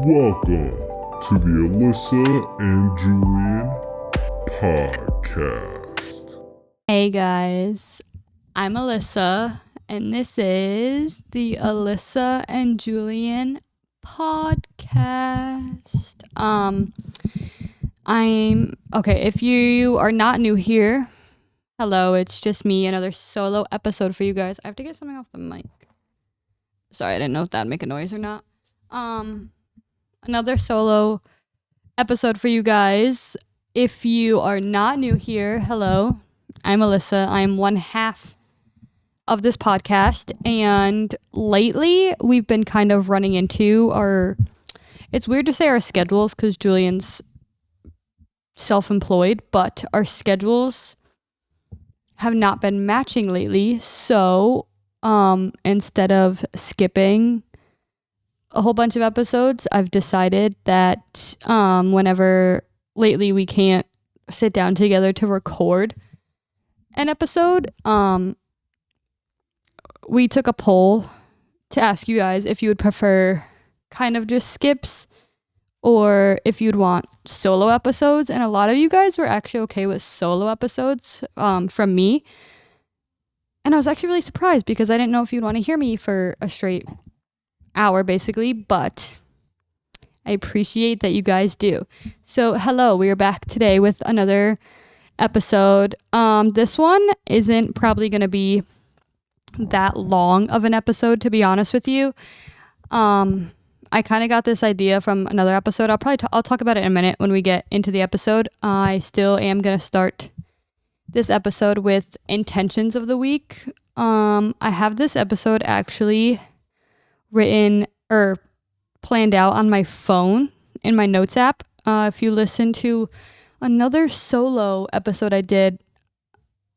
Welcome to the Alyssa and Julian Podcast. Hey guys, I'm Alyssa, and this is the Alyssa and Julian Podcast. If you are not new here, hello, it's just me, another solo episode for you guys. I have to get something off the mic. Sorry, I didn't know if that'd make a noise or not. Another solo episode for you guys. If you are not new here, hello, I'm Alyssa. I'm one half of this podcast, and lately we've been kind of running into it's weird to say our schedules because Julian's self-employed, but our schedules have not been matching lately. So instead of skipping a whole bunch of episodes, I've decided that whenever lately we can't sit down together to record an episode, we took a poll to ask you guys if you would prefer kind of just skips or if you'd want solo episodes. And a lot of you guys were actually okay with solo episodes from me. And I was actually really surprised because I didn't know if you'd want to hear me for a straight hour basically, but I appreciate that you guys do. So hello, we are back today with another episode. This one isn't probably going to be that long of an episode, to be honest with you. I kind of got this idea from another episode. I'll talk about it in a minute when we get into the episode. I still am going to start this episode with intentions of the week. I have this episode actually written or planned out on my phone in my notes app. If you listen to another solo episode I did,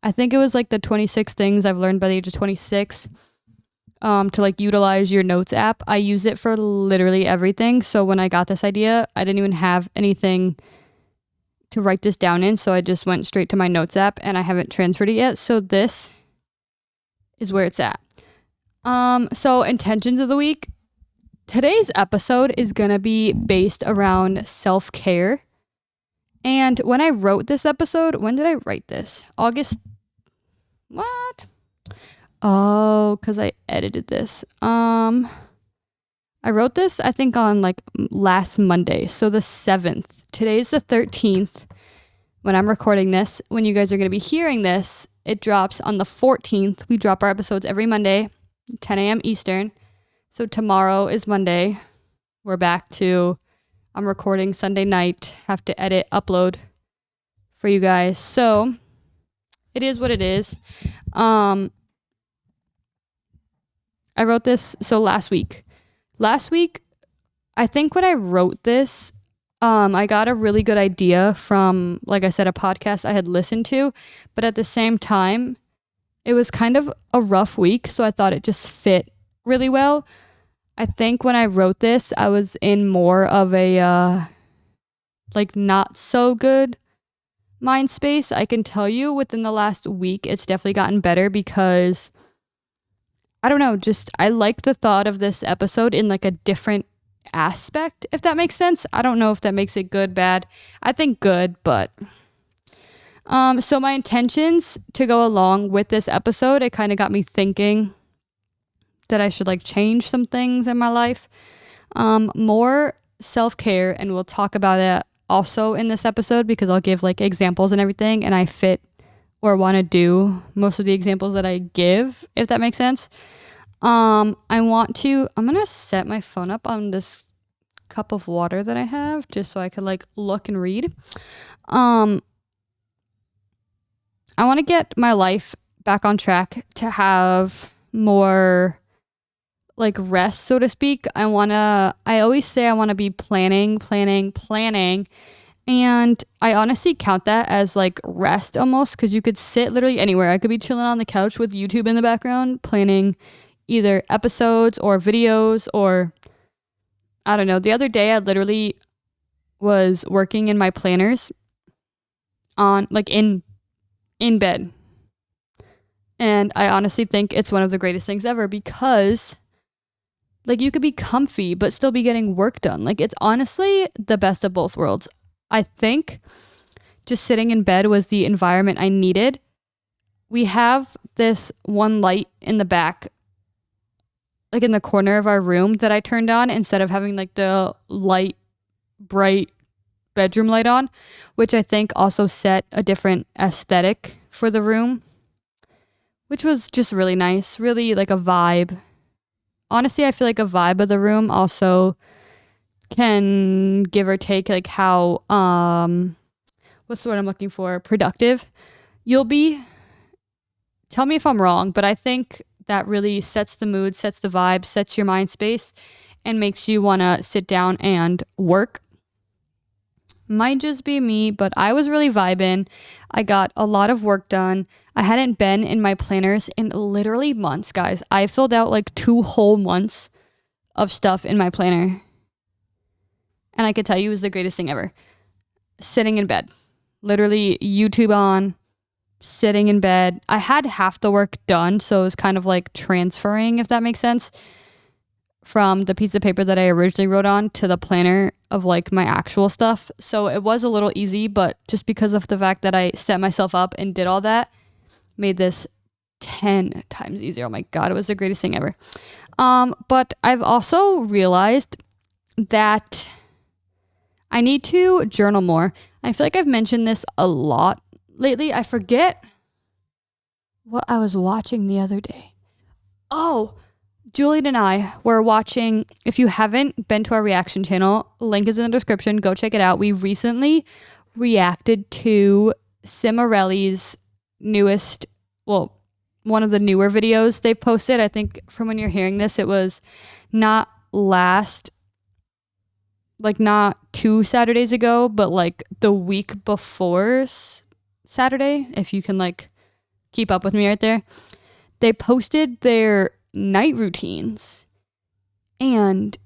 I think it was like the 26 things I've learned by the age of 26 to like utilize your notes app. I use it for literally everything. So when I got this idea, I didn't even have anything to write this down in. So I just went straight to my notes app and I haven't transferred it yet. So this is where it's at. So intentions of the week. Today's episode is going to be based around self-care. And when I wrote this episode, when did I write this? August. What? Oh, because I edited this. I wrote this, I think, on like last Monday. So the 7th. Today's the 13th when I'm recording this. When you guys are going to be hearing this, it drops on the 14th. We drop our episodes every Monday, 10 a.m. Eastern. So tomorrow is Monday. We're back to, I'm recording Sunday night. Have to edit, upload for you guys. So it is what it is. I wrote this last week. Last week, I think when I wrote this, I got a really good idea from, like I said, a podcast I had listened to. But at the same time, it was kind of a rough week. So I thought it just fit really well. I think when I wrote this, I was in more of a like not so good mind space. I can tell you within the last week, it's definitely gotten better because I don't know, just I like the thought of this episode in like a different aspect, if that makes sense. I don't know if that makes it good, bad. I think good, but so my intentions to go along with this episode, it kind of got me thinking that I should like change some things in my life. More self-care, and we'll talk about it also in this episode because I'll give like examples and everything, and I fit or want to do most of the examples that I give, if that makes sense. I'm going to set my phone up on this cup of water that I have just so I could like look and read. I want to get my life back on track to have more like rest, so to speak. I always say I want to be planning. And I honestly count that as like rest almost, because you could sit literally anywhere. I could be chilling on the couch with YouTube in the background, planning either episodes or videos, or I don't know. The other day I literally was working in my planners on like in bed. And I honestly think it's one of the greatest things ever because Like, you could be comfy but still be getting work done. Like, it's honestly the best of both worlds. I think just sitting in bed was the environment I needed. We have this one light in the back, like in the corner of our room, that I turned on instead of having like the light, bright bedroom light on, which I think also set a different aesthetic for the room, which was just really nice, really like a vibe. Honestly, I feel like a vibe of the room also can give or take like how, what's the word I'm looking for? Productive you'll be. Tell me if I'm wrong, but I think that really sets the mood, sets the vibe, sets your mind space, and makes you want to sit down and work. Might just be me, but I was really vibing. I got a lot of work done. I hadn't been in my planners in literally months, guys. I filled out like 2 whole months of stuff in my planner. And I could tell you it was the greatest thing ever. Sitting in bed. Literally YouTube on, sitting in bed. I had half the work done, so it was kind of like transferring, if that makes sense, from the piece of paper that I originally wrote on to the planner of like my actual stuff. So it was a little easy, but just because of the fact that I set myself up and did all that, made this 10 times easier. Oh my God, it was the greatest thing ever. But I've also realized that I need to journal more. I feel like I've mentioned this a lot lately. I forget what I was watching the other day. Oh, Julian and I were watching, if you haven't been to our reaction channel, link is in the description. Go check it out. We recently reacted to Cimarelli's newest, well, one of the newer videos they've posted. I think from when you're hearing this, it was not 2 Saturdays ago, but like the week before Saturday, if you can like keep up with me right there. They posted their night routines and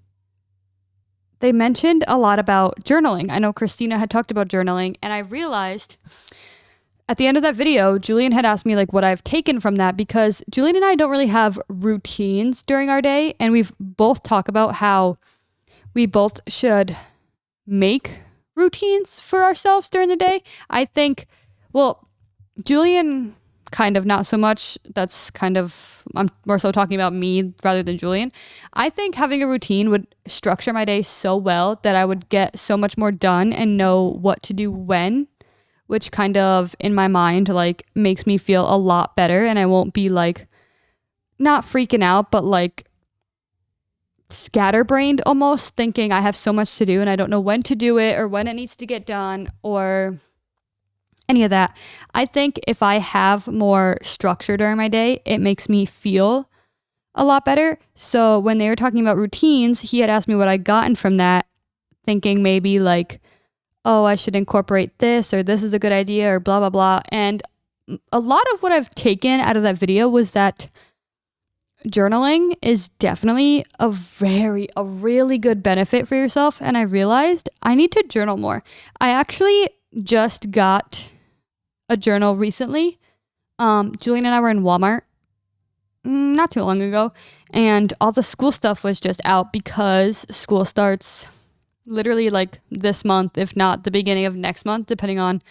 they mentioned a lot about journaling. I know Christina had talked about journaling, and I realized at the end of that video, Julian had asked me like what I've taken from that, because Julian and I don't really have routines during our day, and we've both talked about how we both should make routines for ourselves during the day. I think, well, Julian kind of not so much. That's kind of, I'm more so talking about me rather than Julian. I think having a routine would structure my day so well that I would get so much more done and know what to do when, which kind of in my mind like makes me feel a lot better, and I won't be like not freaking out, but like scatterbrained almost, thinking I have so much to do and I don't know when to do it or when it needs to get done or any of that. I think if I have more structure during my day, it makes me feel a lot better. So when they were talking about routines, he had asked me what I'd gotten from that, thinking maybe like, oh, I should incorporate this, or this is a good idea, or blah, blah, blah. And a lot of what I've taken out of that video was that journaling is definitely a really good benefit for yourself. And I realized I need to journal more. I actually just got a journal recently. Julian and I were in Walmart not too long ago, and all the school stuff was just out because school starts literally like this month, if not the beginning of next month, depending on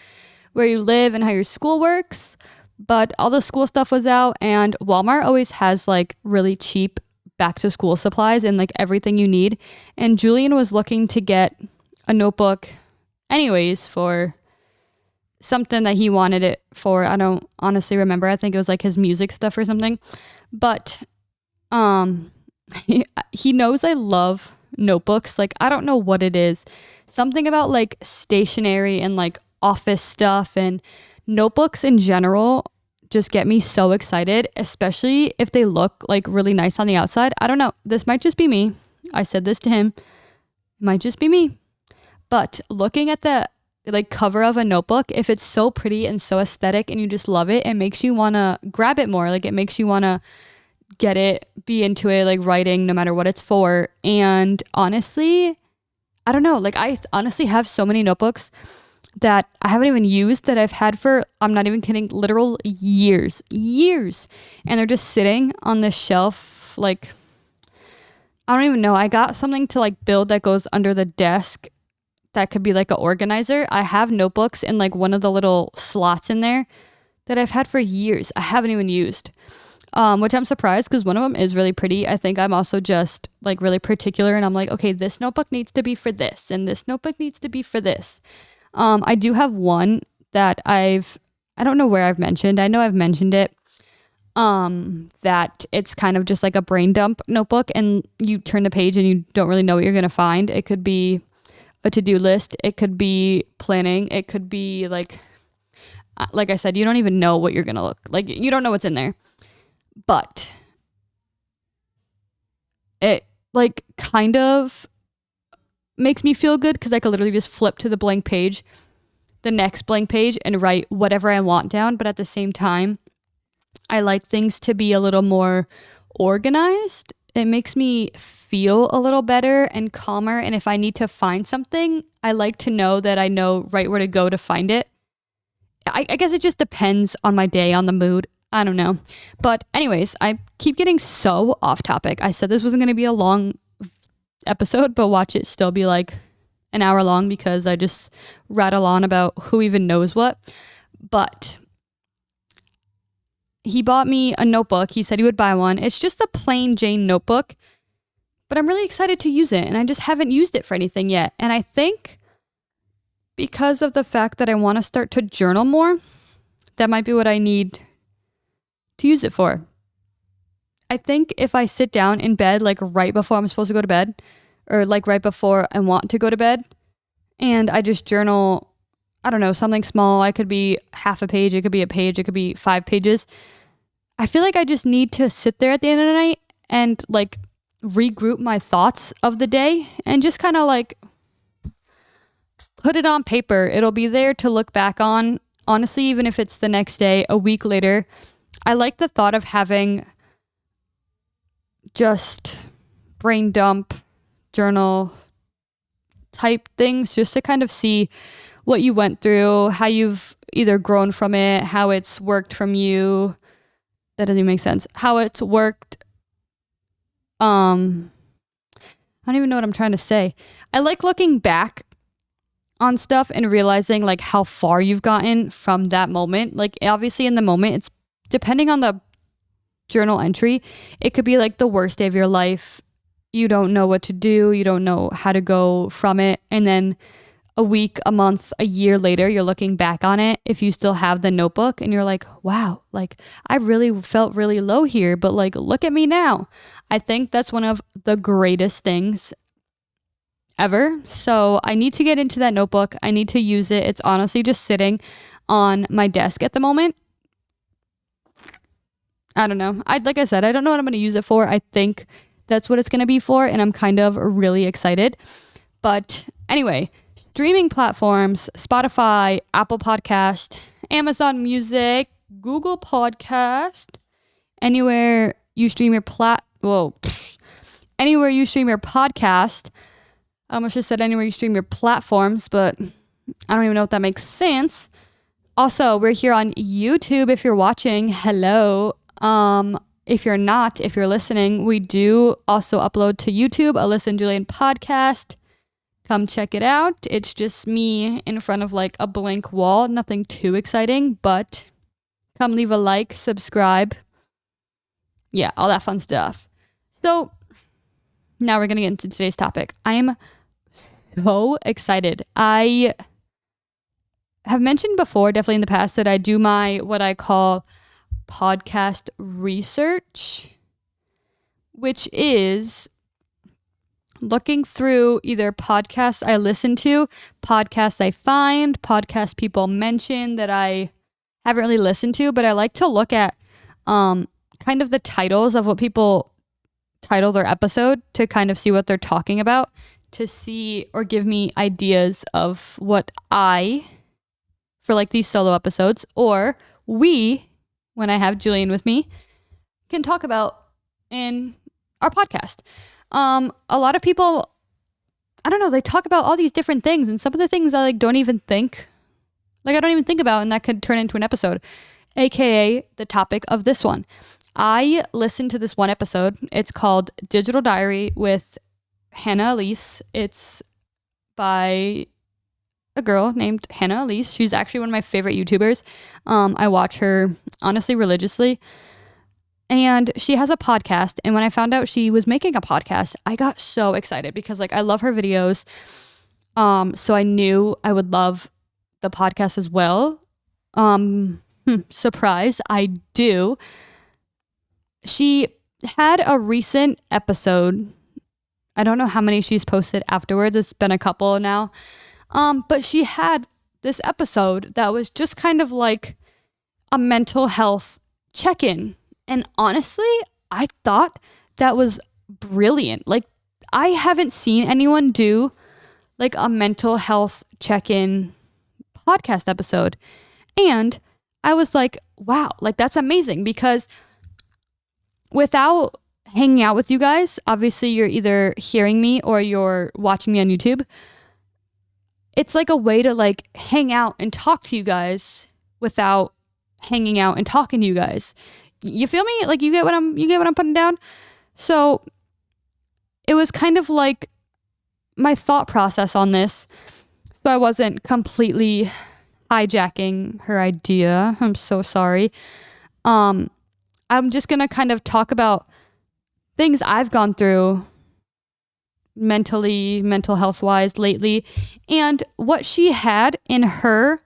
where you live and how your school works. But all the school stuff was out, and Walmart always has like really cheap back to school supplies and like everything you need. And Julian was looking to get a notebook anyways for something that he wanted it for. I don't honestly remember. I think it was like his music stuff or something. But he knows I love notebooks. Like, I don't know what it is. Something about like stationery and like office stuff and notebooks in general just get me so excited, especially if they look like really nice on the outside. I don't know. This might just be me. I said this to him. It might just be me. But looking at the like cover of a notebook, if it's so pretty and so aesthetic and you just love it, it makes you want to grab it more. Like, it makes you want to get it, be into it, like writing no matter what it's for. And honestly, I don't know, like I honestly have so many notebooks that I haven't even used that I've had for, I'm not even kidding, literal years. And they're just sitting on this shelf. Like, I don't even know. I got something to like build that goes under the desk that could be like an organizer. I have notebooks in like one of the little slots in there that I've had for years. I haven't even used, which I'm surprised because one of them is really pretty. I think I'm also just like really particular and I'm like, okay, this notebook needs to be for this and this notebook needs to be for this. I do have one that I don't know where I've mentioned. I know I've mentioned it. That it's kind of just like a brain dump notebook and you turn the page and you don't really know what you're going to find. It could be a to-do list. It could be planning. It could be like I said, you don't even know what you're going to look like. You don't know what's in there, but it like kind of makes me feel good because I could literally just flip to the blank page, the next blank page and write whatever I want down. But at the same time, I like things to be a little more organized. It makes me feel a little better and calmer. And if I need to find something, I like to know that I know right where to go to find it. I guess it just depends on my day, on the mood. I don't know. But anyways, I keep getting so off topic. I said this wasn't going to be a long episode, but watch it still be like an hour long because I just rattle on about who even knows what. But he bought me a notebook. He said he would buy one. It's just a plain Jane notebook, but I'm really excited to use it and I just haven't used it for anything yet. And I think because of the fact that I want to start to journal more, that might be what I need to use it for. I think if I sit down in bed, like right before I'm supposed to go to bed or like right before I want to go to bed and I just journal, I don't know, something small. I could be half a page. It could be a page. It could be 5 pages. I feel like I just need to sit there at the end of the night and like regroup my thoughts of the day and just kind of like put it on paper. It'll be there to look back on. Honestly, even if it's the next day, a week later, I like the thought of having just brain dump journal type things just to kind of see what you went through, how you've either grown from it, how it's worked from you. That doesn't even make sense. How it's worked. I don't even know what I'm trying to say. I like looking back on stuff and realizing like how far you've gotten from that moment. Like obviously in the moment, it's depending on the journal entry, it could be like the worst day of your life. You don't know what to do. You don't know how to go from it. And then a week, a month, a year later, you're looking back on it. If you still have the notebook and you're like, wow, like I really felt really low here, but like, look at me now. I think that's one of the greatest things ever. So I need to get into that notebook. I need to use it. It's honestly just sitting on my desk at the moment. I don't know. Like I said, I don't know what I'm going to use it for. I think that's what it's going to be for. And I'm kind of really excited. But anyway, streaming platforms, Spotify, Apple Podcast, Amazon Music, Google Podcast, anywhere you stream your anywhere you stream your podcast. I almost just said anywhere you stream your platforms, but I don't even know if that makes sense. Also, we're here on YouTube. If you're watching, hello. If you're not, if you're listening, we do also upload to YouTube, Alyssa Julian Podcast. Come check it out. It's just me in front of like a blank wall. Nothing too exciting, but come leave a like, subscribe. Yeah, all that fun stuff. So now we're going to get into today's topic. I am so excited. I have mentioned before, definitely in the past, that I do my what I call podcast research, which is looking through either podcasts I listen to, podcasts I find, podcasts people mention that I haven't really listened to, but I like to look at kind of the titles of what people title their episode to kind of see what they're talking about, to see or give me ideas of what for like these solo episodes, or we, when I have Julian with me, can talk about in our podcast. A lot of people, I don't know, they talk about all these different things, and some of the things I don't even think about, and that could turn into an episode, aka the topic of this one. I listened to this one episode. It's called Digital Diary with Hannah Elise. It's by a girl named Hannah Elise. She's actually one of my favorite YouTubers. I watch her honestly religiously. And she has a podcast. And when I found out she was making a podcast, I got so excited because like I love her videos. So I knew I would love the podcast as well. Surprise, I do. She had a recent episode. I don't know how many she's posted afterwards. It's been a couple now. But she had this episode that was just kind of like a mental health check-in. And honestly, I thought that was brilliant. Like, I haven't seen anyone do like a mental health check-in podcast episode. And I was like, wow, like that's amazing, because without hanging out with you guys, obviously you're either hearing me or you're watching me on YouTube. It's like a way to like hang out and talk to you guys without hanging out and talking to you guys. You feel me? Like you get what I'm putting down? So it was kind of like my thought process on this. So I wasn't completely hijacking her idea. I'm so sorry. I'm just going to kind of talk about things I've gone through mental health wise lately. And what she had in her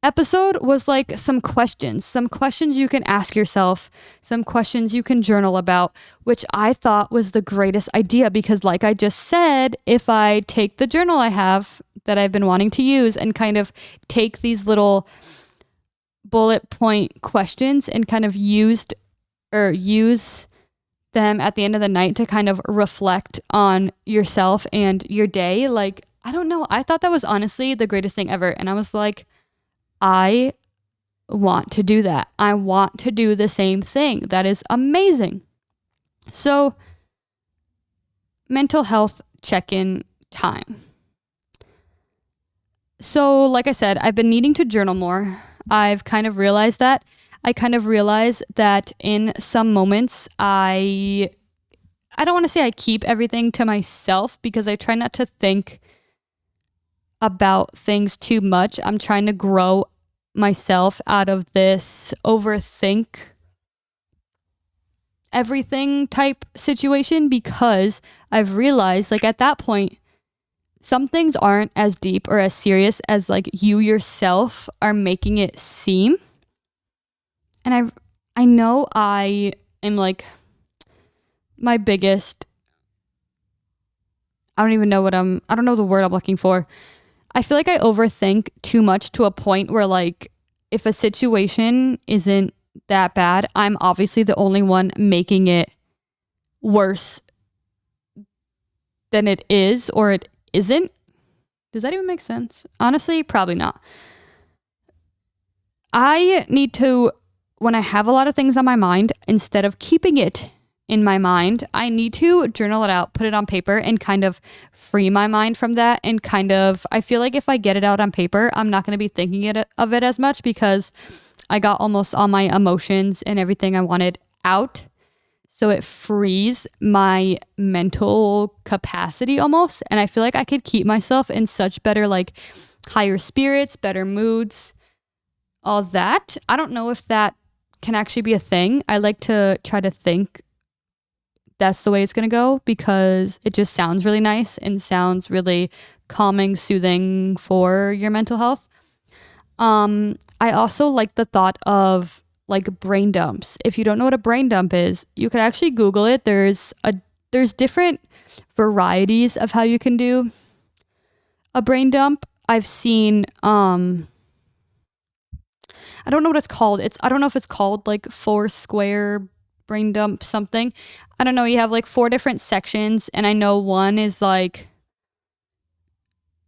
episode was like some questions you can ask yourself, some questions you can journal about, which I thought was the greatest idea, because like I just said, if I take the journal I have that I've been wanting to use and kind of take these little bullet point questions and kind of use them at the end of the night to kind of reflect on yourself and your day. Like, I don't know. I thought that was honestly the greatest thing ever. And I was like, I want to do that. I want to do the same thing. That is amazing. So, mental health check-in time. So, like I said, I've been needing to journal more. I've kind of realized that. I kind of realize that in some moments, I don't want to say I keep everything to myself, because I try not to think about things too much. I'm trying to grow myself out of this overthink everything type situation, because I've realized like at that point, some things aren't as deep or as serious as like you yourself are making it seem. And I know I am like my biggest, I don't know the word I'm looking for. I feel like I overthink too much to a point where like if a situation isn't that bad, I'm obviously the only one making it worse than it is or it isn't. Does that even make sense? Honestly, probably not. I need to, when I have a lot of things on my mind, instead of keeping it in my mind, I need to journal it out, put it on paper, and kind of free my mind from that. And kind of, I feel like if I get it out on paper, I'm not going to be thinking of it as much, because I got almost all my emotions and everything I wanted out. So it frees my mental capacity almost. And I feel like I could keep myself in such better, like higher spirits, better moods, all that. I don't know if that can actually be a thing. I like to try to think that's the way it's going to go, because it just sounds really nice and sounds really calming, soothing for your mental health. I also like the thought of like brain dumps. If you don't know what a brain dump is, you could actually Google it. There's different varieties of how you can do a brain dump. I've seen, I don't know what it's called. I don't know if it's called like 4 square brain dump something. I don't know. You have like 4 different sections, and I know one is like,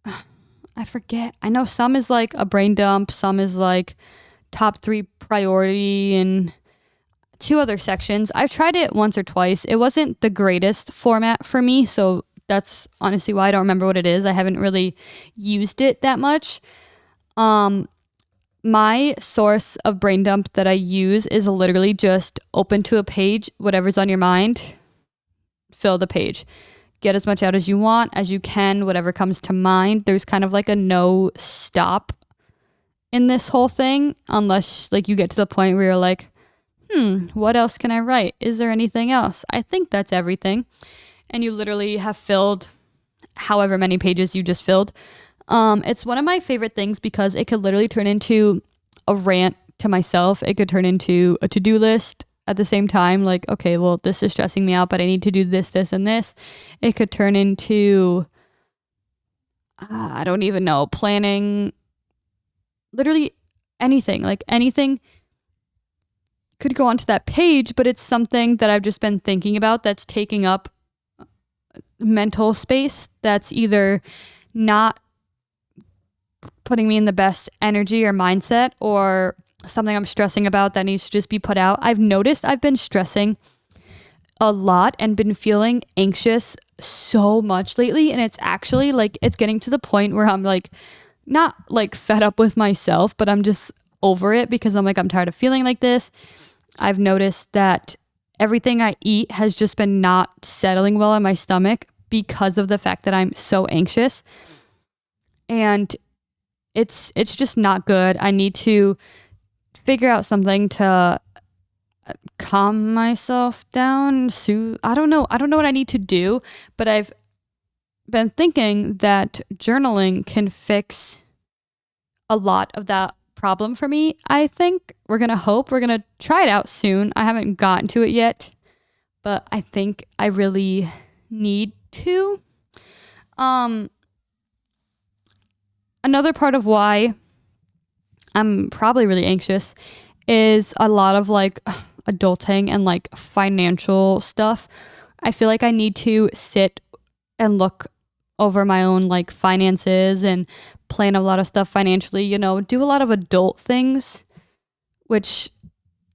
I forget. I know some is like a brain dump, some is like top 3 priority, and 2 other sections. I've tried it once or twice. It wasn't the greatest format for me, so that's honestly why I don't remember what it is. I haven't really used it that much. my source of brain dump that I use is literally just open to a page, whatever's on your mind, fill the page. Get as much out as you want, as you can, whatever comes to mind. There's kind of like a no stop in this whole thing, unless like you get to the point where you're like, what else can I write? Is there anything else? I think that's everything. And you literally have filled however many pages you just filled. It's one of my favorite things because it could literally turn into a rant to myself. It could turn into a to-do list at the same time. Like, okay, well, this is stressing me out, but I need to do this, this, and this. It could turn into, I don't even know, planning, literally anything. Like anything could go onto that page, but it's something that I've just been thinking about that's taking up mental space, that's either not putting me in the best energy or mindset, or something I'm stressing about that needs to just be put out. I've noticed I've been stressing a lot and been feeling anxious so much lately, and it's actually like it's getting to the point where I'm like not like fed up with myself, but I'm just over it because I'm like, I'm tired of feeling like this. I've noticed that everything I eat has just been not settling well in my stomach because of the fact that I'm so anxious. And it's just not good. I need to figure out something to calm myself down. I don't know what I need to do, but I've been thinking that journaling can fix a lot of that problem for me. I think we're going to try it out soon. I haven't gotten to it yet, but I think I really need to. Another part of why I'm probably really anxious is a lot of like adulting and like financial stuff. I feel like I need to sit and look over my own like finances and plan a lot of stuff financially, do a lot of adult things, which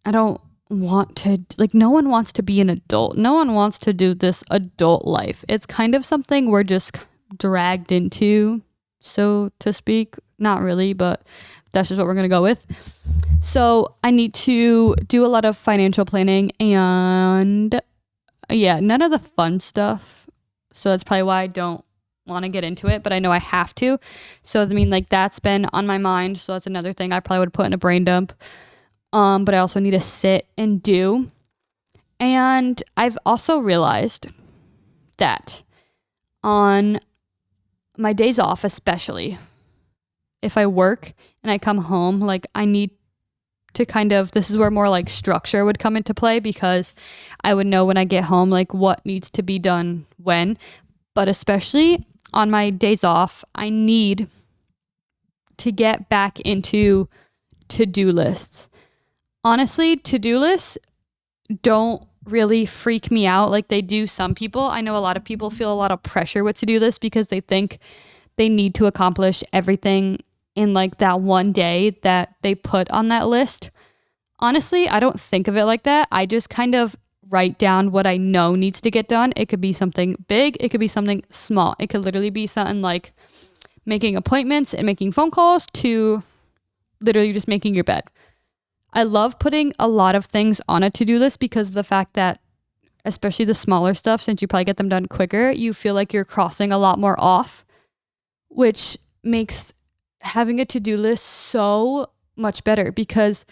I don't want to, like, no one wants to be an adult. No one wants to do this adult life. It's kind of something we're just dragged into, so to speak. Not really, but that's just what we're going to go with. So I need to do a lot of financial planning and none of the fun stuff. So that's probably why I don't want to get into it, but I know I have to. So I mean, like, that's been on my mind. So that's another thing I probably would put in a brain dump. But I also need to sit and do. And I've also realized that on my days off, especially if I work and I come home, like I need to this is where more like structure would come into play, because I would know when I get home, like what needs to be done when. But especially on my days off, I need to get back into to-do lists. Honestly, to-do lists don't really freak me out like they do some people. I know a lot of people feel a lot of pressure with to-do lists because they think they need to accomplish everything in like that one day that they put on that list. Honestly, I don't think of it like that. I just kind of write down what I know needs to get done. It could be something big. It could be something small. It could literally be something like making appointments and making phone calls to literally just making your bed. I love putting a lot of things on a to-do list because of the fact that, especially the smaller stuff, since you probably get them done quicker, you feel like you're crossing a lot more off, which makes having a to-do list so much better because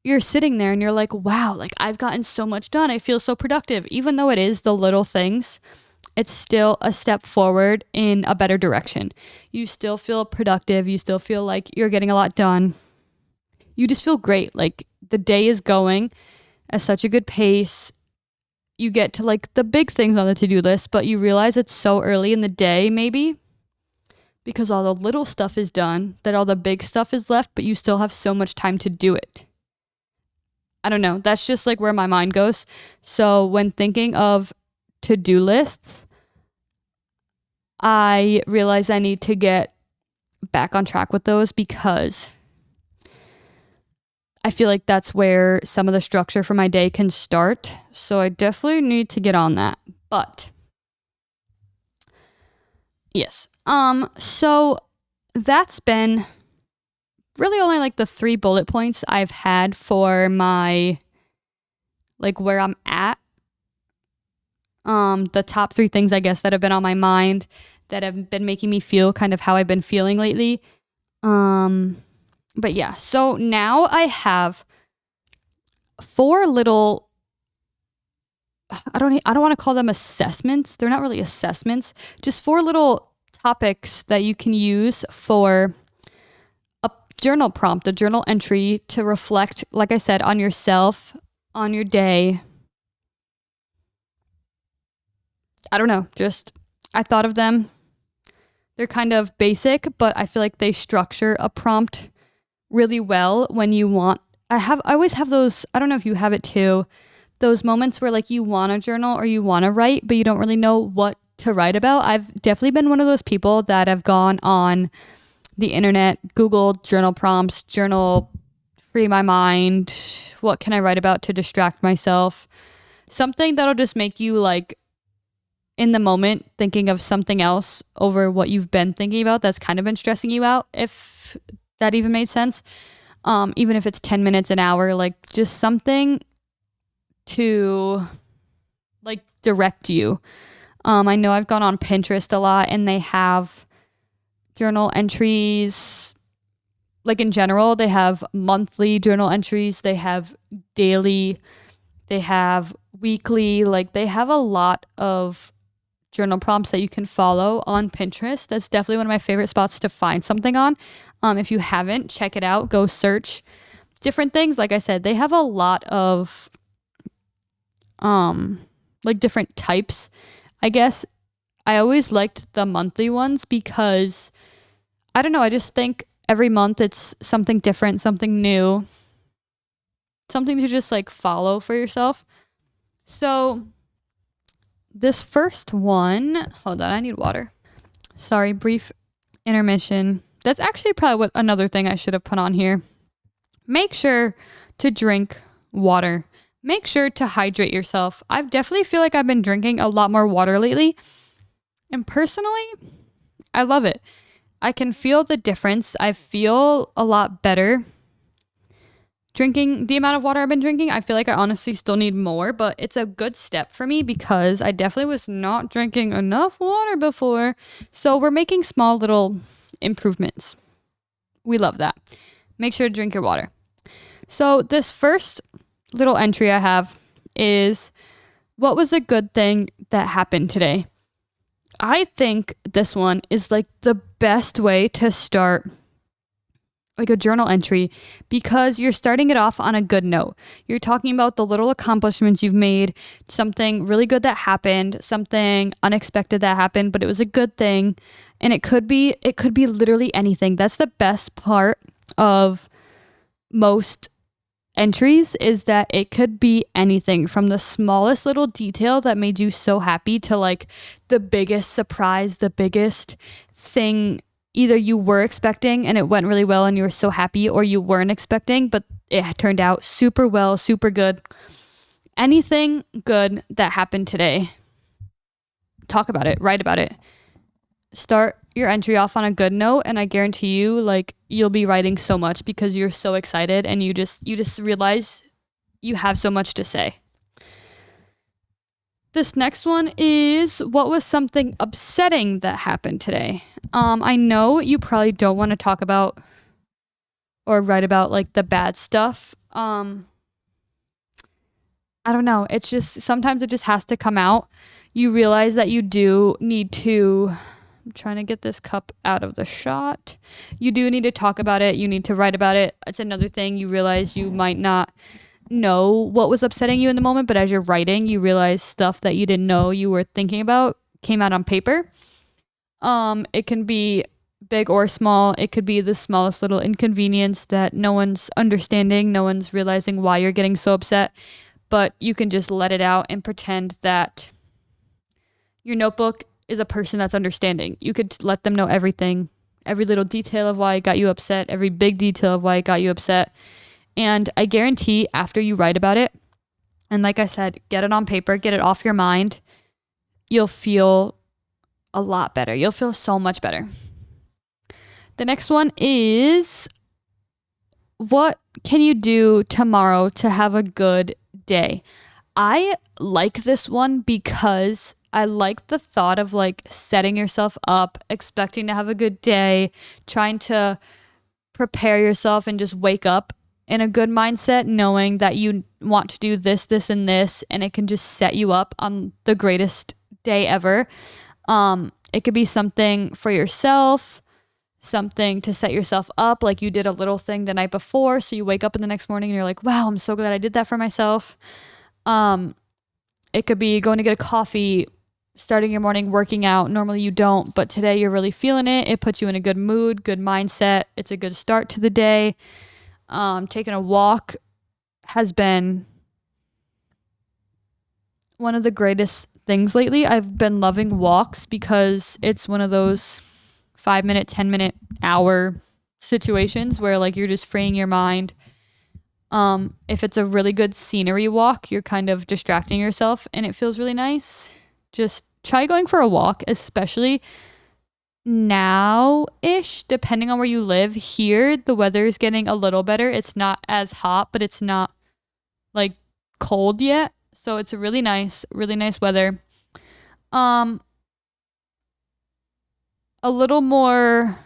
you're sitting there and you're like, wow, like I've gotten so much done. I feel so productive. Even though it is the little things, it's still a step forward in a better direction. You still feel productive. You still feel like you're getting a lot done. You just feel great. Like the day is going at such a good pace. You get to like the big things on the to-do list, but you realize it's so early in the day maybe because all the little stuff is done, that all the big stuff is left, but you still have so much time to do it. I don't know. That's just like where my mind goes. So when thinking of to-do lists, I realize I need to get back on track with those because I feel like that's where some of the structure for my day can start. So I definitely need to get on that. But yes. So that's been really only like the 3 bullet points I've had for my, like where I'm at. The top 3 things, I guess, that have been on my mind, that have been making me feel kind of how I've been feeling lately. But yeah, so now I have 4 little, I don't want to call them assessments. They're not really assessments, just 4 little topics that you can use for a journal prompt, a journal entry to reflect, like I said, on yourself, on your day. I don't know, just I thought of them. They're kind of basic, but I feel like they structure a prompt really well when you want. I always have those, I don't know if you have it too, those moments where like you want to journal or you want to write, but you don't really know what to write about. I've definitely been one of those people that have gone on the internet, Googled journal prompts, journal, free my mind. What can I write about to distract myself? Something that'll just make you like in the moment thinking of something else over what you've been thinking about that's kind of been stressing you out, if that even made sense. Even if it's 10 minutes, an hour, like just something to like direct you. I know I've gone on Pinterest a lot and they have journal entries. Like in general, they have monthly journal entries, they have daily, they have weekly, like they have a lot of journal prompts that you can follow on Pinterest. That's definitely one of my favorite spots to find something on. If you haven't, check it out. Go search different things. Like I said, they have a lot of like different types. I guess I always liked the monthly ones because I don't know, I just think every month it's something different, something new, something to just like follow for yourself. So this first one, hold on, I need water. Sorry, brief intermission. That's actually probably what another thing I should have put on here. Make sure to drink water. Make sure to hydrate yourself. I definitely feel like I've been drinking a lot more water lately. And personally, I love it. I can feel the difference. I feel a lot better drinking the amount of water I've been drinking. I feel like I honestly still need more, but it's a good step for me because I definitely was not drinking enough water before. So we're making small little improvements. We love that. Make sure to drink your water. So this first little entry I have is, what was a good thing that happened today? I think this one is like the best way to start like a journal entry because you're starting it off on a good note. You're talking about the little accomplishments you've made, something really good that happened, something unexpected that happened, but it was a good thing. And it could be literally anything. That's the best part of most entries, is that it could be anything from the smallest little detail that made you so happy to like the biggest surprise, the biggest thing either you were expecting and it went really well and you were so happy, or you weren't expecting but it turned out super well, super good. Anything good that happened today, talk about it, write about it. Start your entry off on a good note, and I guarantee you like you'll be writing so much because you're so excited and you just realize you have so much to say. This next one is, what was something upsetting that happened today? I know you probably don't want to talk about or write about like the bad stuff. I don't know. It's just, sometimes it just has to come out. You realize that you do need to, I'm trying to get this cup out of the shot. You do need to talk about it. You need to write about it. It's another thing. You realize you might not know what was upsetting you in the moment, but as you're writing, you realize stuff that you didn't know you were thinking about came out on paper. It can be big or small. It could be the smallest little inconvenience that no one's understanding, no one's realizing why you're getting so upset, but you can just let it out and pretend that your notebook is a person that's understanding. You could let them know everything, every little detail of why it got you upset, every big detail of why it got you upset. And I guarantee after you write about it, and like I said, get it on paper, get it off your mind, you'll feel a lot better. You'll feel so much better. The next one is, what can you do tomorrow to have a good day? I like this one because I like the thought of like setting yourself up, expecting to have a good day, trying to prepare yourself and just wake up in a good mindset, knowing that you want to do this, this, and this, and it can just set you up on the greatest day ever. It could be something for yourself, something to set yourself up, like you did a little thing the night before, so you wake up in the next morning and you're like, wow, I'm so glad I did that for myself. It could be going to get a coffee, starting your morning working out. Normally you don't, but today you're really feeling it. It puts you in a good mood, good mindset. It's a good start to the day. Taking a walk has been one of the greatest things lately. I've been loving walks because it's one of those 5-minute, 10-minute, hour situations where like you're just freeing your mind. If it's a really good scenery walk, you're kind of distracting yourself and it feels really nice. Just try going for a walk, especially now-ish, depending on where you live. Here, the weather is getting a little better. It's not as hot, but it's not like cold yet. So it's a really nice weather. A little more,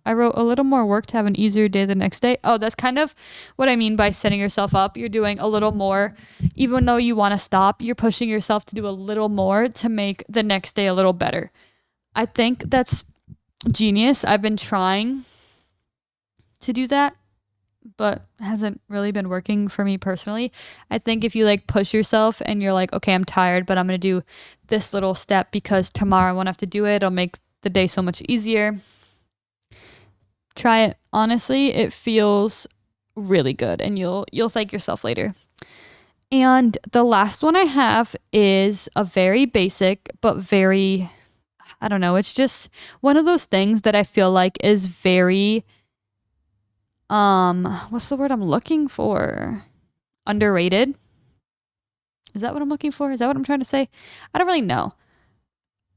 I wrote a little more work to have an easier day the next day. Oh, that's kind of what I mean by setting yourself up. You're doing a little more, even though you want to stop, you're pushing yourself to do a little more to make the next day a little better. I think that's genius. I've been trying to do that, but hasn't really been working for me personally. I think if you like push yourself and you're like, okay, I'm tired, but I'm going to do this little step because tomorrow I won't have to do it. It'll make the day so much easier. Try it. Honestly, it feels really good and you'll thank yourself later. And the last one I have is a very basic, but very, I don't know, it's just one of those things that I feel like is very, what's the word I'm looking for? Underrated? Is that what I'm looking for? Is that what I'm trying to say? I don't really know.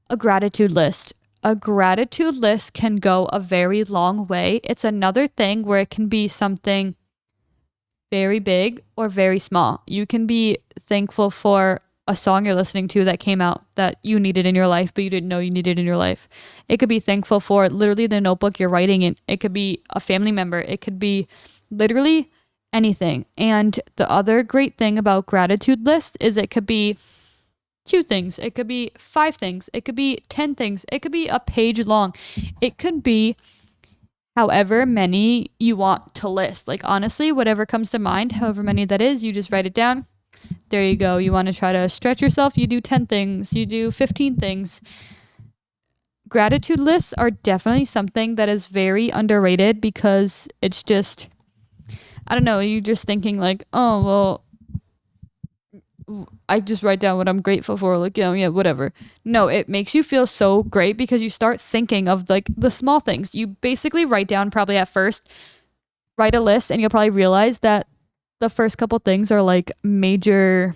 A gratitude list. A gratitude list can go a very long way. It's another thing where it can be something very big or very small. You can be thankful for a song you're listening to that came out that you needed in your life, but you didn't know you needed in your life. It could be thankful for literally the notebook you're writing in. It could be a family member. It could be literally anything. And the other great thing about gratitude lists is it could be 2 things. It could be 5 things. It could be 10 things. It could be a page long. It could be however many you want to list. Like honestly, whatever comes to mind, however many that is, you just write it down. There you go. You want to try to stretch yourself, you do 10 things, you do 15 things. Gratitude lists are definitely something that is very underrated because it's just, I don't know, you're just thinking like, oh, well, I just write down what I'm grateful for. Like, yeah, whatever. No, it makes you feel so great because you start thinking of like the small things. You basically write down probably at first, write a list and you'll probably realize that the first couple things are like major,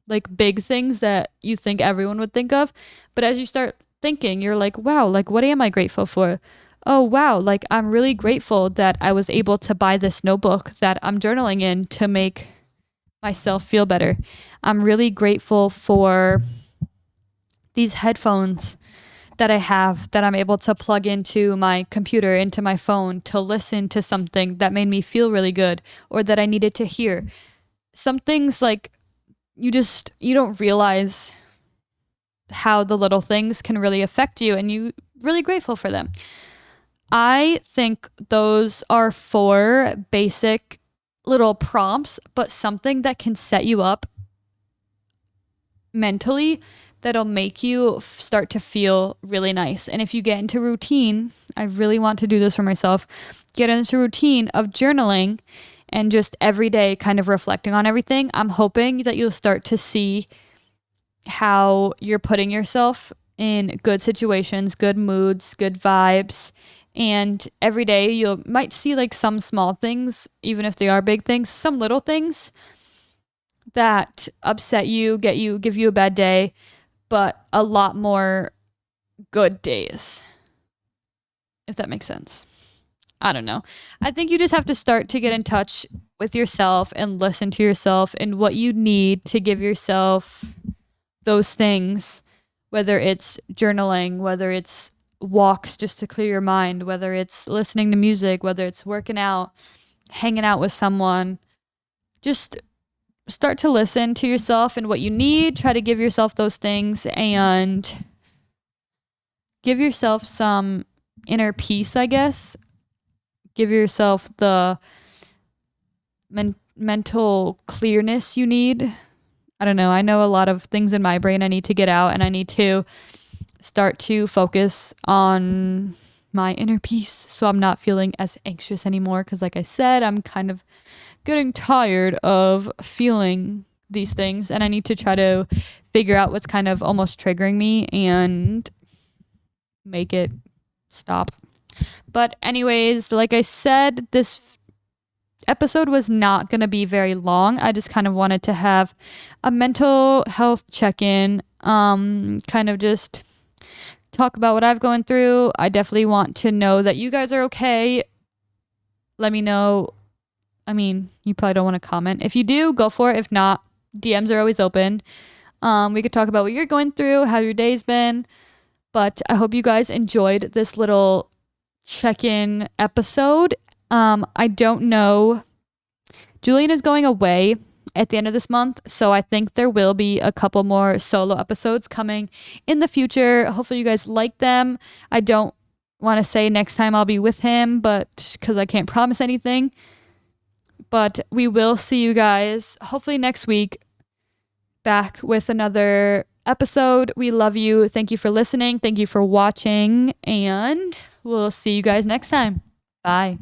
like big things that you think everyone would think of. But as you start thinking, you're like, wow, like what am I grateful for? Oh, wow, like I'm really grateful that I was able to buy this notebook that I'm journaling in to make myself feel better. I'm really grateful for these headphones that I have that I'm able to plug into my computer, into my phone to listen to something that made me feel really good or that I needed to hear. Some things like you don't realize how the little things can really affect you and you're really grateful for them. I think those are 4 basic little prompts, but something that can set you up mentally that'll make you start to feel really nice. And if you get into routine, I really want to do this for myself, get into routine of journaling and just every day kind of reflecting on everything. I'm hoping that you'll start to see how you're putting yourself in good situations, good moods, good vibes. And every day you might see like some small things, even if they are big things, some little things that upset you, give you a bad day, but a lot more good days, if that makes sense. I don't know. I think you just have to start to get in touch with yourself and listen to yourself and what you need to give yourself those things, whether it's journaling, whether it's walks just to clear your mind, whether it's listening to music, whether it's working out, hanging out with someone. Just start to listen to yourself and what you need. Try to give yourself those things and give yourself some inner peace, I guess. Give yourself the mental clearness you need. I don't know. I know a lot of things in my brain I need to get out, and I need to start to focus on my inner peace so I'm not feeling as anxious anymore. Because like I said, I'm kind of getting tired of feeling these things, and I need to try to figure out what's kind of almost triggering me and make it stop. But anyways, like I said, this episode was not going to be very long. I just kind of wanted to have a mental health check-in, kind of just talk about what I've gone through. I definitely want to know that you guys are okay. Let me know. I mean, you probably don't want to comment. If you do, go for it. If not, DMs are always open. We could talk about what you're going through, how your day's been. But I hope you guys enjoyed this little check-in episode. I don't know. Julian is going away at the end of this month, so I think there will be a couple more solo episodes coming in the future. Hopefully you guys like them. I don't want to say next time I'll be with him, but because I can't promise anything. But we will see you guys hopefully next week back with another episode. We love you. Thank you for listening. Thank you for watching, and we'll see you guys next time. Bye.